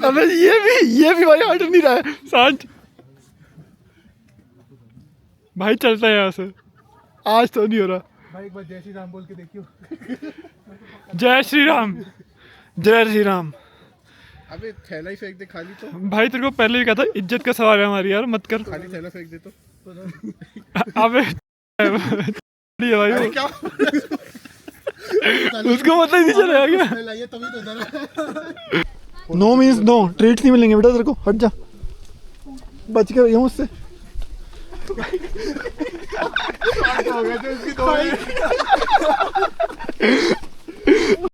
अबे ये भी भाई हट नहीं रहा है। शांत भाई, चलता है यहाँ से। आज तो नहीं हो रहा भाई। एक बार जय श्री राम बोल के देखियो। जय श्री राम, जय श्री राम। अबे थैला ही फेंक दे खाली तो। भाई तेरे को पहले भी कहा था इज्जत का सवाल है हमारी यार, मत कर। खाली थैला फेंक दे तो। अबे भाई अरे क्या उसको मतलब ही नहीं चलेगा क्या? लाइए तभी तो इधर। नो मीन्स नो, ट्रीट्स नहीं मिलेंगे बेटा तेरे को, हट जा, बच कर रही उससे। हो गया जो इसकी दो